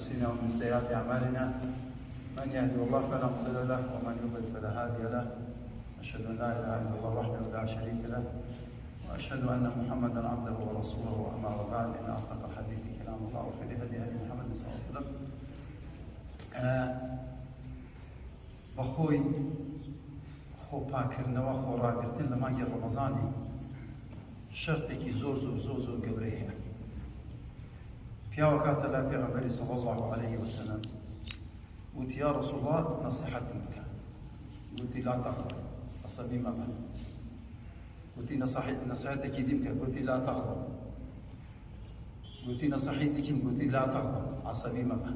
أنفسنا ومن سيئات أعمالنا من يهدي الله فلا مضل له ومن يضلل فلا هادي له. أشهد أن لا إله إلا الله وحده لا شريك له وأشهد أن محمدا عبده ورسوله. أما بعد إن أصدق الحديث كلام الله وخير الهدي هدي محمد صلى الله عليه وسلم. بەخۆی خۆپاکردنەوە خۆڕاگرتن لە مانگی ڕەمەزانی شەرتێکی زۆر گەورەی هەیە. پیاوە کاتە لای پێغەمبەری صلی الله علیه وسلم وتی یا رسول الله نصیحەتم بکە. گوتی لا تغضب عەسەبی مەبە. گوتی نصیحەتێکی دی بکە. گوتی لا تغضب. گوتی نصیحەتی دیکەم. گوتی لا تغضب عەسەبی مەبە.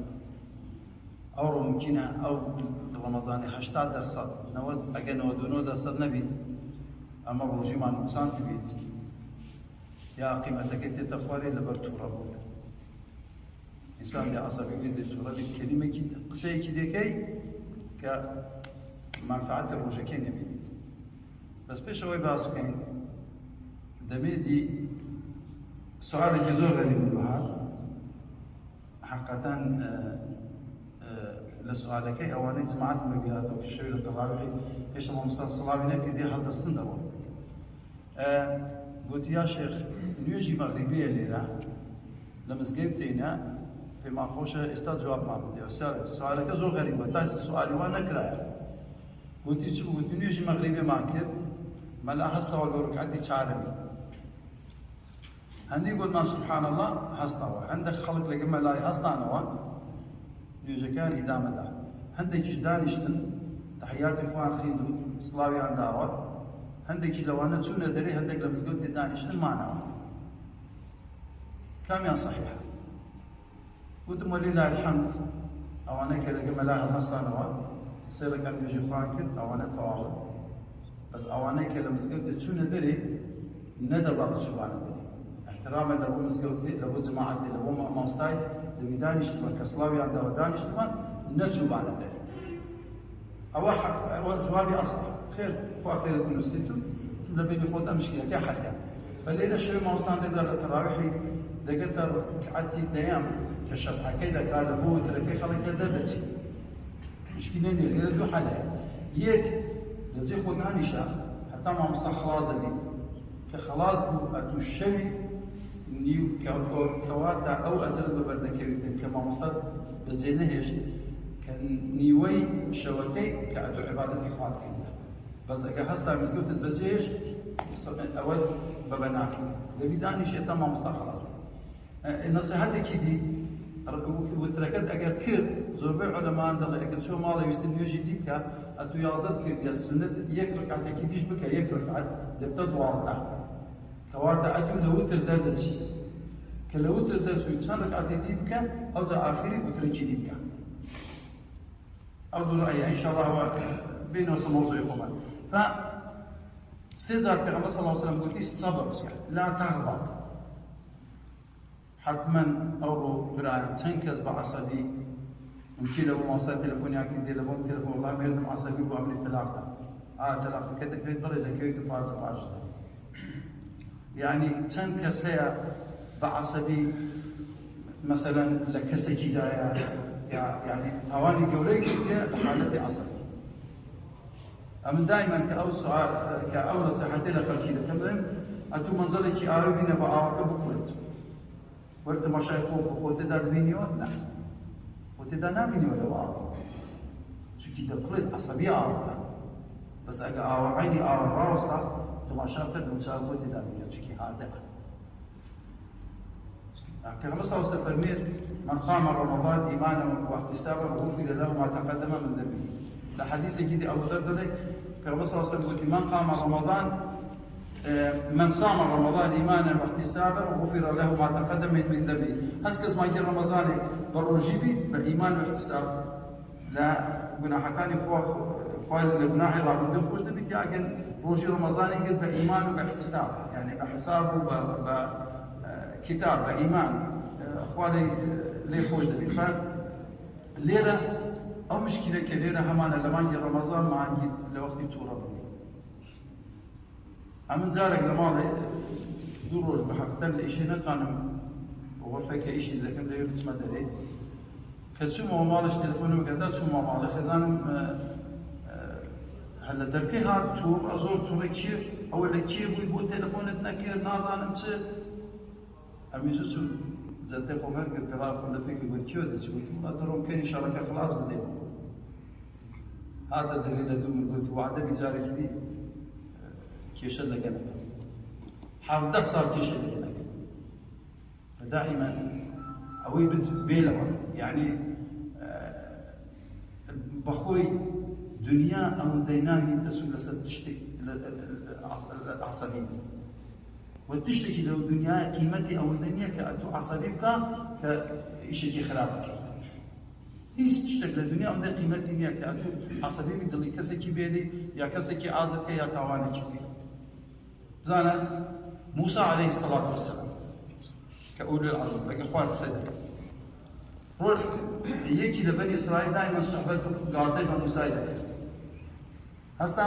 ئەوڕۆ ممکنە ئەو ڕەمەزانی 80% ئەگەر 99% نەبیت ئەمە ڕۆژیمان نوقسان بێت یا قیمەتەکەی تێتە خوارێ لەبەر تووڕە بوون. ئینسان لێ عەسەبی بێت لێ تووڕە بێت کەلیمێکی قسەیەکی دەکەی کە مەنفەعەتی ڕۆژەکەی نەبینیت. بەس پێش ئەوەی باس بکەین دەبێتی سوالێکی زۆر غەریب بهات حەقەتەن لە سوالەکەی ئەوانەی جماعەت مەبیناتەوە کە شەوی لە تەڕاویحی هێشتا مامۆستا سڵاوی نەکردی هەڵدەستن دەڕۆ. گوتی یا شێخ نوێژی مەغریبیە لێرە لە مزگەوت تێینە پێمان خۆشە ئێستا جوابمان بدێ. سوالەکە زۆر غەریبە تا ئێستا سوالی وا نەکرایە. گوتی چ بوو؟ گوتی نوێژی مەغریبێمان کرد مەلا هەستەوە لە ڕکعەتی چارەمی. هەندێک گوتمان سوبحان الله هەستەوە. هەندێک خەڵک لەگەڵ مەلای هەستانەوە نوێژەکان ئیدامەدا. هەندێکیش دانیشتن تەحیاتی خوان خوێند و سڵاویان داوە. هەندێکی لەوانە چوونە دەرێ هەندێک لە مزگەوتێ دانیشتن مانەوە. کامیان صحیحە؟ گوتم وەلیلای الحەمد ئەوانەی کە لەگەڵ مەلا هەستانەوە سێ ڕەکعەت نوێژی خوان کرد ئەوانە تەواوە. بەس ئەوانەی کە لە مزگەوتێ چوونە دەرێ نەدەبات بچووانە دەرێ. احترامە لە بۆ مزگەوتێ لە بۆ جەماعەتێ لە بۆ مامۆستای دەبی دانیشتمان کە سڵاویان داوە دانیشتمان نەچووبانە دەرێ. ئەوە جوابی ئەسڵە. خێر خوا خێرت بنووسیتم لە بینی خۆتە مشکلەکەی حەلکە. بەلێرە شەوی مامۆستان ڕێزا لە تەڕاویحی دەگەتە ڕکعەتی دەیەم کە شەفعەکەی دەکات لە بۆ وترەکەی خەڵک دەردەچێت. مشکلە نییە. لێرە دوو حەلەیە. یەک لە جێ خۆ دانیشە هەتا مامۆستا خلاص دەبێت کە خلاص بوو ئەتوو شەوی نیو کەواتە ئەو ئەجرت بەبەردەکەوێتن کە مامۆستات بەجێ نەهێشت کە نیوەی شەوەکەی کە ئەتوو عیبادەتی خوات کردە. بەس ئەگە هەستا مزگەوتت بەجێهێشت ئەوە بەبە ناکەوێت. دەبی دانیشێت تا مامۆستا خلاص دەبێت. نەسیحەتێکی دی وترەکەت ئەگەر کرد زۆربەی عولەمان دەڵێ ئەگەر چۆ ماڵی ویستن نوێژی دی بکە ئەتوو 11 کرد یا سونەت یەک ڕکعەتێکی دیش بکە یەک ڕکعەت دەبتە 12. کەواتە ئەتوو لە وتر دەردەچی کە لە وتر دەرچووی چەند ڕکعەتی دی بکە ئەوجا ئاخری وترێکی دی بکە. ئەو دوو ڕەیە ئینشاءالله بینەوە مەوزوعی خۆمان. سێ جار پێغەمبەر صلی الله علیه وسلم گوتی سەبر لا تغضب. حتما ئەوڕۆ برایان چەند کەس بە عەسەبی ممکن لە بۆ مامۆستا تەلەفۆنیان کردی لە بۆم تەلەفۆن وەڵڵا مێردم عەسەبی بوو ئەمری تەلاقدا. تەلاقەکە دەکەوێت بڵێ دەکەوێت پاشدا. یعنی چەند کەس هەیە بە عەسەبی مەسەلەن لە کەسێکی دایە یعنی تاوانی گەورەی کردێ لە حالەتی عەسەبی. ئەمن دایمەن کە ئەو نەسیحەتەی لە خەڵکی دەکەم دەڵێم ئەتوو مەنزەڵێکی ئاوی بینە بە ئاوەکە بکوڵێت. وەرە تەماشای خۆ تێدا دەبینیەوە؟ نە. خۆ تێدا نابینیەوە لەو ئاوە. چونکی دەبڵێت عەسەبی ئاوەکە. بەس ئەگە ئاوە عەینی ئاوە ڕاوەستە تەماشا بکەت دڵشاد خۆی تێدا بینێت چونکی هادەقە. پێغەمبەر صلی الله علیه و سلم فەرمێت من قام رمضان إيمانا واحتسابا غفر له ما تقدم من ذنبه. لە حەدیثێکی دی ئەبوذەر دەڵێت پێغەمبەر صلی الله علیه و سلم گوتی من قام رمضان من صام رمضان إيمانا واحتسابا غفر له ما تقدم من ذنبه. هەست کەس مانگی ڕەمەزانێ بە ڕۆژی بی بە ئیمان و احتساب لە گوناحەکانی خوا لە گوناحی ڕابردن خۆش دەبێت یا ئەگەر ڕۆژی ڕەمەزانی کرد بە ئیمان و بە احتساب یعنی بە حساب و بە کتاب بە ئیمان خوا لێ خۆش دەبێت. لێرە ئەو مشکلە کە لێرە هەمانە لە مانگی ڕەمەزان مانگی لە وەختی تووڕە بوو. ئەمن جارێک لە ماڵێ دوو ڕۆژ بە حەقەتەن لە ئیشێ نەتوانم غرفەکە ئیشی دەکەم لەوێ بچمە دەرێ كتشوف مالش تليفونه وكذا تشوف مالش خزان هلا دركي هاد تور ازور توركشي او لكشي بو تليفونت نكر نازانم چه اميزو شو زدت خوفر كلا خلتك بتشو تشوف ادرون كان شركه خلاص بدي هذا دليل دوم قلت وعده بجارك دي كيش لك انا حافظك صار كيش لك انا فدائما اوي بيلوا يعني بخوي دنيا او ديناني تسول تشتكي العصبيه وتشتكي لو دنيا قيمتي او الدنيا كاتو عصبيك كشيء خرابك هیچ شتێک لە دنیا ئەوەندە قیمەتی نییە کە ئەتوو عەسەبی دڵی کەسێکی بێنی یا کەسێکی ئازرکە یا تاوانێکی بێ بزانە موسى عليه الصلاة والسلام كأولي العزم لكن إخوان سيدك روح يجي لبني إسرائيل دائما صحبته قاعدين موسى يذكر هسا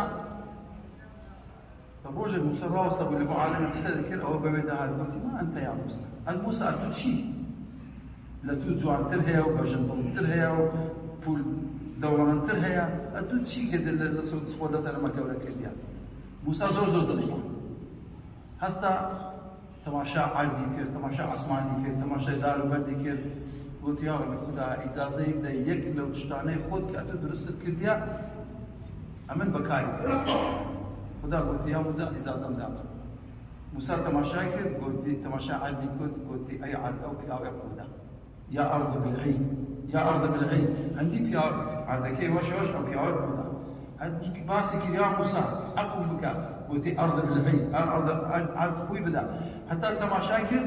فبوجه موسى راسه واللي معلم قصة ذكر أو بويدا هذا قلت ما أنت يا موسى هذا موسى أنت شيء لا توجوان ترهيا وبجنبهم ترهيا وبول دوران ترهيا أنت شيء كده لصوت صفوة سلامة كورا كديا موسى زور دليل هسا تماشا عردي كر تماشا عثماني كر تماشا دار وبردي كر قلت يا رب خدا إجازة يبدأ يك لو تشتاني خود كأتو درست كرديا أمن بكاري خدا قلت يا موسى إجازة مداتو موسى تماشا كر قلت تماشا عردي كر قلت أي عرض أو بياو يقودا يا أرض بالعين يا أرض بالعين عندي بياو عردك وش أو بياو يقودا عندك باسك يا موسى أقوم بك قلت أرض بالعين أرض قوي بدا حتى تماشاكر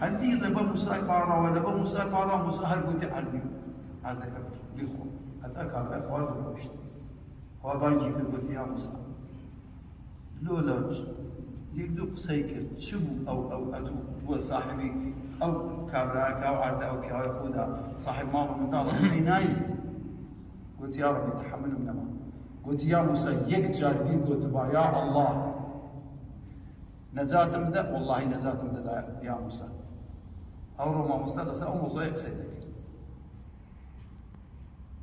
عندي لبا موسى بارا ولبا موسى بارا موسى هل قلت عربي عندك بالخو حتى كان أخوان بالوشت هو بانجي قلت يا موسى لولا يقدو قسيكر شبو أو أتو هو صاحبي أو كابراك أو عرض أو كيا يقودا صاحب ماما من دار نايد قلت يا ربي تحمل من ما قلت يا موسى يك جاربي قلت يا الله نجاة مدى والله نجاة مدى يا موسى أو ما مستلسة أو موسى يقصدك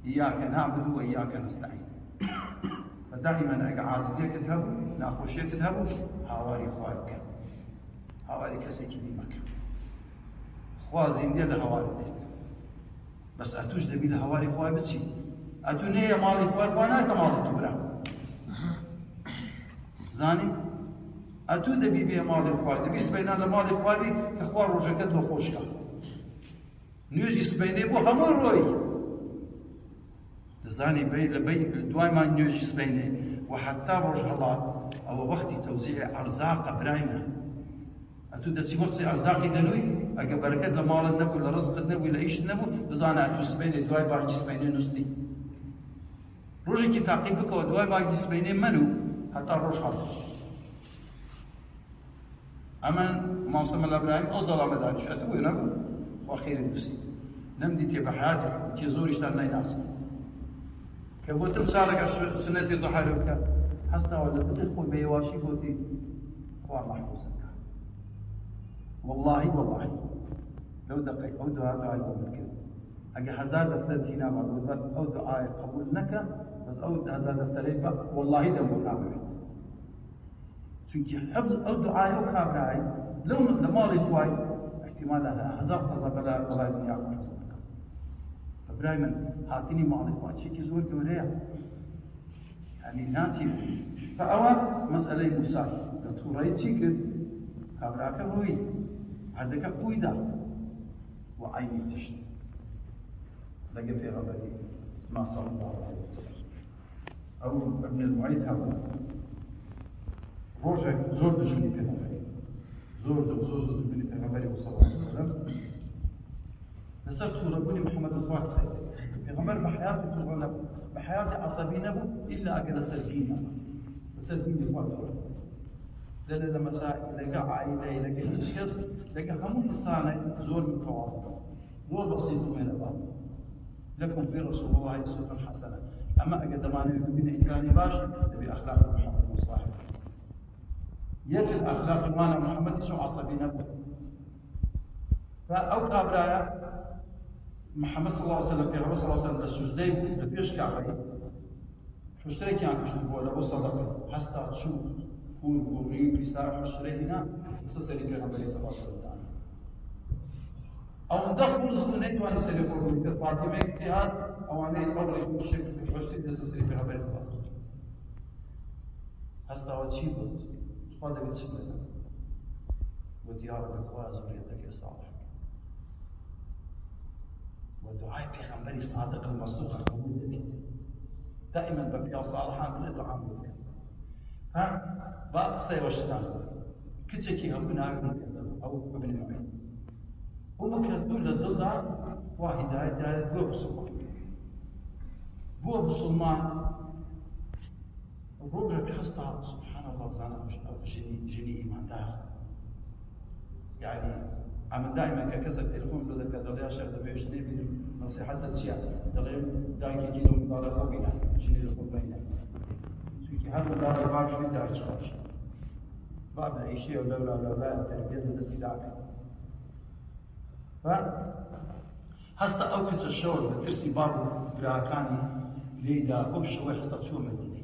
إياك نعبد وإياك نستعين فدائما عازيك تذهبوا ناخوشيك تذهبوا هاواري خوارك هاواري كسيكي بيمك خوازين دي هاواري ديت بس أتوش دبي هاواري خوار بتشي أتو نية مالي خوار خوانات مالي تبرا زاني أتو دبي بيه مالي خوار دبي سبينا لمالي خوار بي كخوار روجكت لو خوشكا نيوجي سبيني بو همو روي زاني بي لبي دواي ما نيوجي سبيني وحتى روج هلا أو وقت توزيع أرزاق براينا أتو دسي وقت أرزاقي دنوي أجا بركات لمال النبو لرزق النبو لأيش النبو بزانا أتو سبيني دواي باجي سبيني نستي روجي كي تعقيبك ودواي باجي سبيني منو حتى روج هلا أمن ما وصل من إبراهيم أوصل على مدار شو أتوي نبو وأخير الدوسي نمدي تبع حياتك كي زور يشتغل ناس كقلت مسارك سنتي ضحى لك حسنا ولا تدخل بيواشي قلتي خوار محفوظك والله لو دقيق أو دعاء قبولك أجي هزار دفتر هنا ما أو دعاء قبول لك بس أو هزار دفترين والله دم وكامل چونکی حفظ أو دعاء أو كابراي لو لمالي خواي احتمالها هزار قصة بلا دنيا حفظك فبرايمن هاتيني مالي خواي شيء زور كوريا يعني ناسي فأول مسألة موسى توري شيء كابراك روي عندك قويدا وعيني تشتي لقى في غبري ما صلى الله عليه وسلم أو ابن المعيد هذا روجك زور دشمني بيغمبري زور جوزوز دشمني بيغمبري صلى الله عليه وسلم نسبت ربني محمد صلى الله عليه وسلم بيغمبر بحياتي تقول بحياتي عصبينه إلا أقل سلبينه سلبينه فاتورة لأن لما لقى عائلة لقى شخص لقى هم إنسان زور متواضع مو بسيط من الباب لكم في رسول الله أسوة حسنة أما أقدمانه من إنسان باش نبي أخلاق محمد صاحب يجب أخلاق المانا محمد شو عصبي نبو فأو كابرايا محمد صلى الله عليه وسلم في صلى الله عليه وسلم للسجدين لبيش كعبي حشتري كان كشتبه ولا صدقه حتى تشوف هو الغوري بيسار حشتري هنا سسري في النبي صلى الله عليه وسلم او ندخل زمنين واني سيلفون كفاطمه جهاد او اني قبل يكون شكل حشتري سسري في النبي صلى الله عليه وسلم هستا وتشيبت فاضي بتسبنا وديار الاخوه زوريتك الصالح ودعاء پیغمبر صادق المصدوق قبول بيت دائما ببيع صالحا من الدعاء منك ها باقصي وشتان كتشكي هبنا او ابن معين ومكتب للضلع وهدايه بو بسلمان بو بسلمان روجا كاستا سبحان الله زانا مش جني ايمان دار يعني عم دائما ككسر تليفون لو ذكر دولي عشان تبي يشتري من نصيحة الشيء دولي دايك كيلو من دولار خوينا شنو يقول بينا في هذا دولار باش في دار شاش باب العيشية ولا تربية السلاك ف هستا أوقات الشغل بترسي باب براكاني ليدا أو شوي هستا شو مدينة